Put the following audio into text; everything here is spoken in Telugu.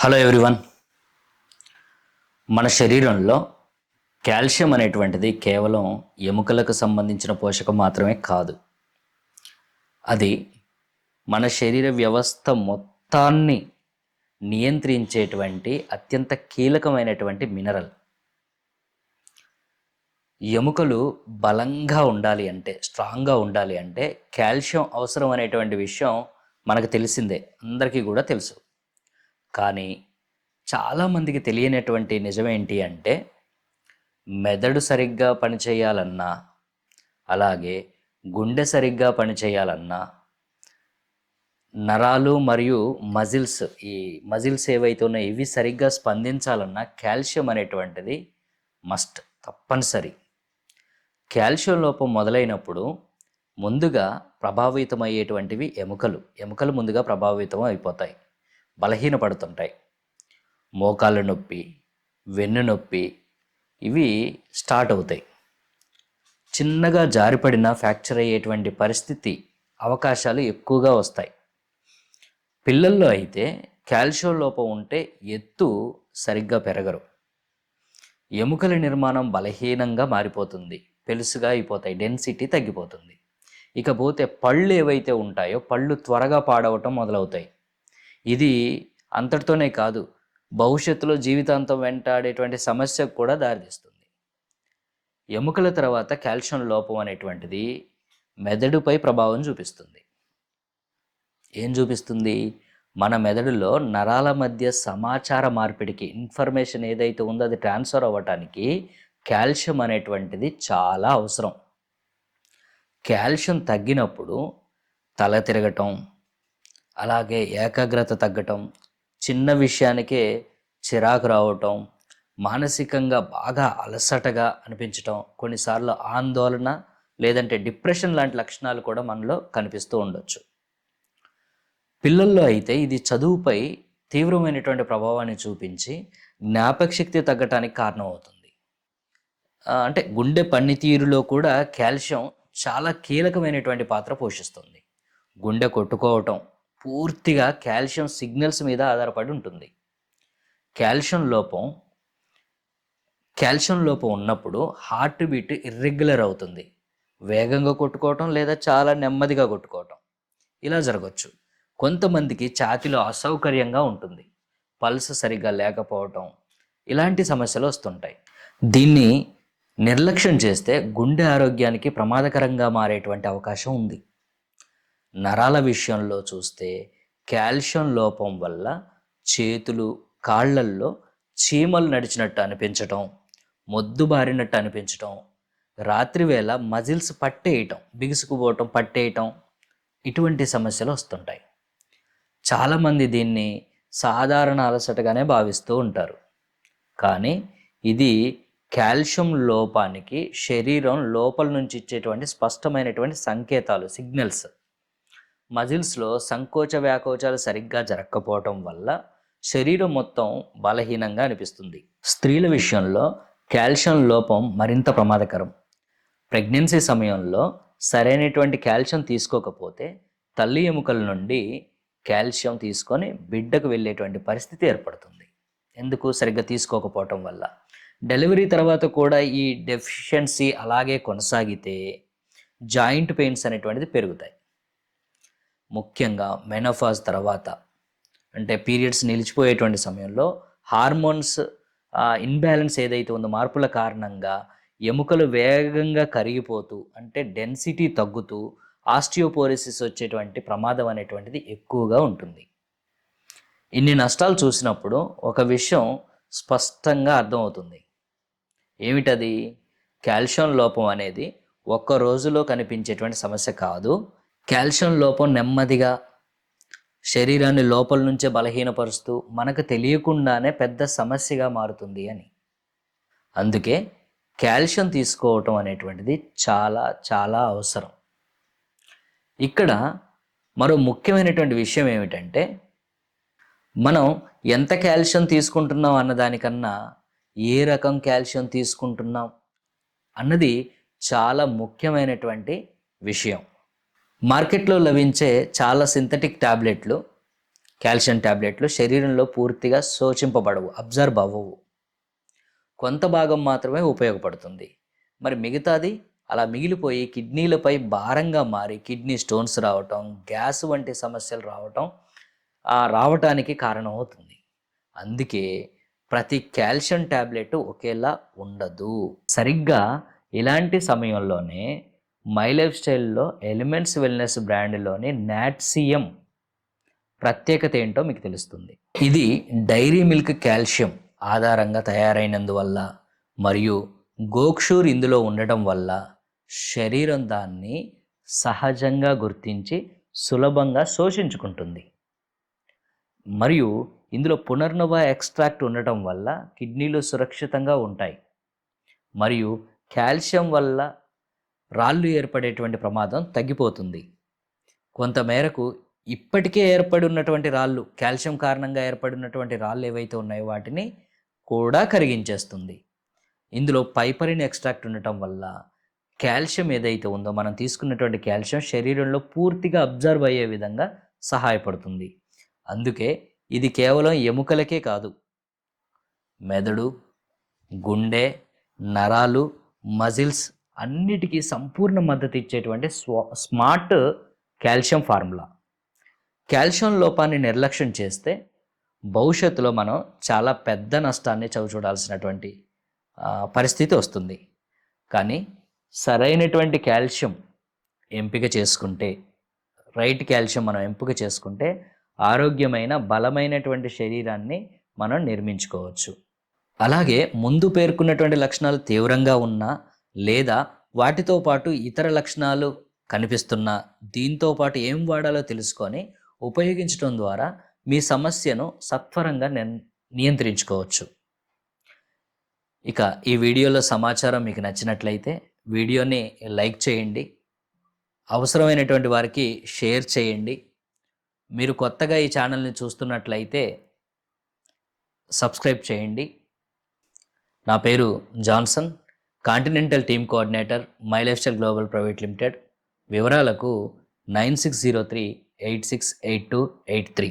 Hello everyone. మన శరీరంలో కాల్షియం అనేటువంటిది కేవలం ఎముకలకు సంబంధించిన పోషకం మాత్రమే కాదు. అది మన శరీర వ్యవస్థ మొత్తాన్ని నియంత్రించేటువంటి అత్యంత కీలకమైనటువంటి మినరల్. ఎముకలు బలంగా ఉండాలి అంటే, స్ట్రాంగ్గా ఉండాలి అంటే కాల్షియం అవసరం అనేటువంటి విషయం మనకు తెలిసిందే, అందరికీ కూడా తెలుసు. కానీ చాలామందికి తెలియనటువంటి నిజమేంటి అంటే, మెదడు సరిగ్గా పనిచేయాలన్నా, అలాగే గుండె సరిగ్గా పనిచేయాలన్నా, నరాలు మరియు ఈ మజిల్స్ ఏవైతే ఉన్నాయో ఇవి సరిగ్గా స్పందించాలన్నా కాల్షియం అనేటువంటిది మస్ట్, తప్పనిసరి. కాల్షియం లోపం మొదలైనప్పుడు ముందుగా ప్రభావితమయ్యేటువంటివి ఎముకలు ముందుగా ప్రభావితం అయిపోతాయి, బలహీనపడుతుంటాయి. మోకాళ్ళ నొప్పి, వెన్ను నొప్పి ఇవి స్టార్ట్ అవుతాయి. చిన్నగా జారిపడిన ఫ్రాక్చర్ అయ్యేటువంటి పరిస్థితి అవకాశాలు ఎక్కువగా వస్తాయి. పిల్లల్లో అయితే కాల్షియం లోపం ఉంటే ఎత్తు సరిగ్గా పెరగరు, ఎముకల నిర్మాణం బలహీనంగా మారిపోతుంది, పెలుసుగా అయిపోతాయి, డెన్సిటీ తగ్గిపోతుంది. ఇకపోతే పళ్ళు ఏవైతే ఉంటాయో పళ్ళు త్వరగా పాడవటం మొదలవుతాయి. ఇది అంతటితోనే కాదు, భవిష్యత్తులో జీవితాంతం వెంటాడేటువంటి సమస్యకు కూడా దారితీస్తుంది. ఎముకల తర్వాత కాల్షియం లోపం అనేటువంటిది మెదడుపై ప్రభావం చూపిస్తుంది. ఏం చూపిస్తుంది? మన మెదడులో నరాల మధ్య సమాచార మార్పిడికి, ఇన్ఫర్మేషన్ ఏదైతే ఉందో అది ట్రాన్స్ఫర్ అవ్వటానికి కాల్షియం అనేటువంటిది చాలా అవసరం. కాల్షియం తగ్గినప్పుడు తల తిరగటం, అలాగే ఏకాగ్రత తగ్గటం, చిన్న విషయానికే చిరాకు రావటం, మానసికంగా బాగా అలసటగా అనిపించటం, కొన్నిసార్లు ఆందోళన లేదంటే డిప్రెషన్ లాంటి లక్షణాలు కూడా మనలో కనిపిస్తూ ఉండొచ్చు. పిల్లల్లో అయితే ఇది చదువుపై తీవ్రమైనటువంటి ప్రభావాన్ని చూపించి జ్ఞాపకశక్తి తగ్గటానికి కారణమవుతుంది. అంటే గుండె పనితీరులో కూడా కాల్షియం చాలా కీలకమైనటువంటి పాత్ర పోషిస్తుంది. గుండె కొట్టుకోవటం పూర్తిగా కాల్షియం సిగ్నల్స్ మీద ఆధారపడి ఉంటుంది. కాల్షియం లోపం ఉన్నప్పుడు హార్ట్ బీట్ ఇర్రెగ్యులర్ అవుతుంది, వేగంగా కొట్టుకోవటం లేదా చాలా నెమ్మదిగా కొట్టుకోవటం ఇలా జరగచ్చు. కొంతమందికి ఛాతీలో అసౌకర్యంగా ఉంటుంది, పల్స్ సరిగ్గా లేకపోవటం, ఇలాంటి సమస్యలు వస్తుంటాయి. దీన్ని నిర్లక్ష్యం చేస్తే గుండె ఆరోగ్యానికి ప్రమాదకరంగా మారేటువంటి అవకాశం ఉంది. నరాల విషయంలో చూస్తే కాల్షియం లోపం వల్ల చేతులు, కాళ్ళల్లో చీమలు నడిచినట్టు అనిపించటం, మొద్దుబారినట్టు అనిపించటం, రాత్రివేళ మజిల్స్ పట్టేయటం, బిగుసుకుపోవటం, పట్టేయటం, ఇటువంటి సమస్యలు వస్తుంటాయి. చాలామంది దీన్ని సాధారణ అలసటగానే భావిస్తూ ఉంటారు. కానీ ఇది కాల్షియం లోపానికి శరీరం లోపల నుంచి ఇచ్చేటువంటి స్పష్టమైనటువంటి సంకేతాలు, సిగ్నల్స్. మజిల్స్లో సంకోచ వ్యాకోచాలు సరిగ్గా జరగకపోవటం వల్ల శరీరం మొత్తం బలహీనంగా అనిపిస్తుంది. స్త్రీల విషయంలో కాల్షియం లోపం మరింత ప్రమాదకరం. ప్రెగ్నెన్సీ సమయంలో సరైనటువంటి కాల్షియం తీసుకోకపోతే తల్లి ఎముకల నుండి కాల్షియం తీసుకొని బిడ్డకు వెళ్ళేటువంటి పరిస్థితి ఏర్పడుతుంది. ఎందుకు? సరిగ్గా తీసుకోకపోవటం వల్ల. డెలివరీ తర్వాత కూడా ఈ డెఫిషియన్సీ అలాగే కొనసాగితే జాయింట్ పెయిన్స్ అనేటువంటిది పెరుగుతాయి. ముఖ్యంగా మెనోపాజ్ తర్వాత, అంటే పీరియడ్స్ నిలిచిపోయేటువంటి సమయంలో హార్మోన్స్ ఇన్బ్యాలెన్స్ ఏదైతే ఉందో, మార్పుల కారణంగా ఎముకలు వేగంగా కరిగిపోతూ, అంటే డెన్సిటీ తగ్గుతూ ఆస్టియోపోరోసిస్ వచ్చేటువంటి ప్రమాదం అనేటువంటిది ఎక్కువగా ఉంటుంది. ఇన్ని నష్టాలు చూసినప్పుడు ఒక విషయం స్పష్టంగా అర్థమవుతుంది. ఏమిటది? కాల్షియం లోపం అనేది ఒక్క రోజులో కనిపించేటువంటి సమస్య కాదు. కాల్షియం లోపం నెమ్మదిగా శరీరాన్ని లోపల నుంచే బలహీనపరుస్తూ మనకు తెలియకుండానే పెద్ద సమస్యగా మారుతుంది అని. అందుకే కాల్షియం తీసుకోవటం అనేటువంటిది చాలా చాలా అవసరం. ఇక్కడ మరో ముఖ్యమైనటువంటి విషయం ఏమిటంటే, మనం ఎంత కాల్షియం తీసుకుంటున్నాం అన్నదానికన్నా ఏ రకం కాల్షియం తీసుకుంటున్నాం అన్నది చాలా ముఖ్యమైనటువంటి విషయం. మార్కెట్లో లభించే చాలా సింథటిక్ టాబ్లెట్లు కాల్షియం టాబ్లెట్లు శరీరంలో పూర్తిగా శోషింపబడవు, అబ్జర్బ్ అవ్వవు. కొంత భాగం మాత్రమే ఉపయోగపడుతుంది. మరి మిగతాది అలా మిగిలిపోయి కిడ్నీలపై భారంగా మారి కిడ్నీ స్టోన్స్ రావటం, గ్యాస్ వంటి సమస్యలు రావటానికి కారణమవుతుంది. అందుకే ప్రతి కాల్షియం టాబ్లెట్ ఒకేలా ఉండదు. సరిగ్గా ఇలాంటి సమయంలోనే మై లైఫ్ స్టైల్లో ఎలిమెంట్స్ వెల్నెస్ బ్రాండ్లోని నాట్సియం ప్రత్యేకత ఏంటో మీకు తెలుస్తుంది. ఇది డైరీ మిల్క్ కాల్షియం ఆధారంగా తయారైనందువల్ల మరియు గోక్షూర్ ఇందులో ఉండటం వల్ల శరీరం దాన్ని సహజంగా గుర్తించి సులభంగా శోషించుకుంటుంది. మరియు ఇందులో పునర్నవ ఎక్స్ట్రాక్ట్ ఉండటం వల్ల కిడ్నీలు సురక్షితంగా ఉంటాయి. మరియు కాల్షియం వల్ల రాళ్ళు ఏర్పడేటువంటి ప్రమాదం తగ్గిపోతుంది. కొంతమేరకు ఇప్పటికే ఏర్పడి ఉన్నటువంటి రాళ్ళు, కాల్షియం కారణంగా ఏర్పడినటువంటి రాళ్ళు ఏవైతే ఉన్నాయో వాటిని కూడా కరిగించేస్తుంది. ఇందులో పైపరిన్ ఎక్స్ట్రాక్ట్ ఉండటం వల్ల కాల్షియం ఏదైతే ఉందో, మనం తీసుకున్నటువంటి కాల్షియం శరీరంలో పూర్తిగా అబ్జర్వ్ అయ్యే విధంగా సహాయపడుతుంది. అందుకే ఇది కేవలం ఎముకలకే కాదు, మెదడు, గుండె, నరాలు, మజిల్స్ అన్నిటికీ సంపూర్ణ మద్దతు ఇచ్చేటువంటి స్మార్ట్ కాల్షియం ఫార్ములా. కాల్షియం లోపాన్ని నిర్లక్ష్యం చేస్తే భవిష్యత్తులో మనం చాలా పెద్ద నష్టాన్ని చవిచూడాల్సినటువంటి పరిస్థితి వస్తుంది. కానీ సరైనటువంటి కాల్షియం ఎంపిక చేసుకుంటే, రైట్ కాల్షియం మనం ఎంపిక చేసుకుంటే ఆరోగ్యమైన బలమైనటువంటి శరీరాన్ని మనం నిర్మించుకోవచ్చు. అలాగే ముందు పేర్కొన్నటువంటి లక్షణాలు తీవ్రంగా ఉన్నా లేదా వాటితో పాటు ఇతర లక్షణాలు కనిపిస్తున్నా దీంతో పాటు ఏం వాడాలో తెలుసుకొని ఉపయోగించడం ద్వారా మీ సమస్యను సత్వరంగా నియంత్రించుకోవచ్చు. ఇక ఈ వీడియోలో సమాచారం మీకు నచ్చినట్లయితే వీడియోని లైక్ చేయండి, అవసరమైనటువంటి వారికి షేర్ చేయండి. మీరు కొత్తగా ఈ ఛానల్ని చూస్తున్నట్లయితే సబ్స్క్రైబ్ చేయండి. నా పేరు Johnson, continental team coordinator, my life style global private limited. వివరాలకు 9603 868283.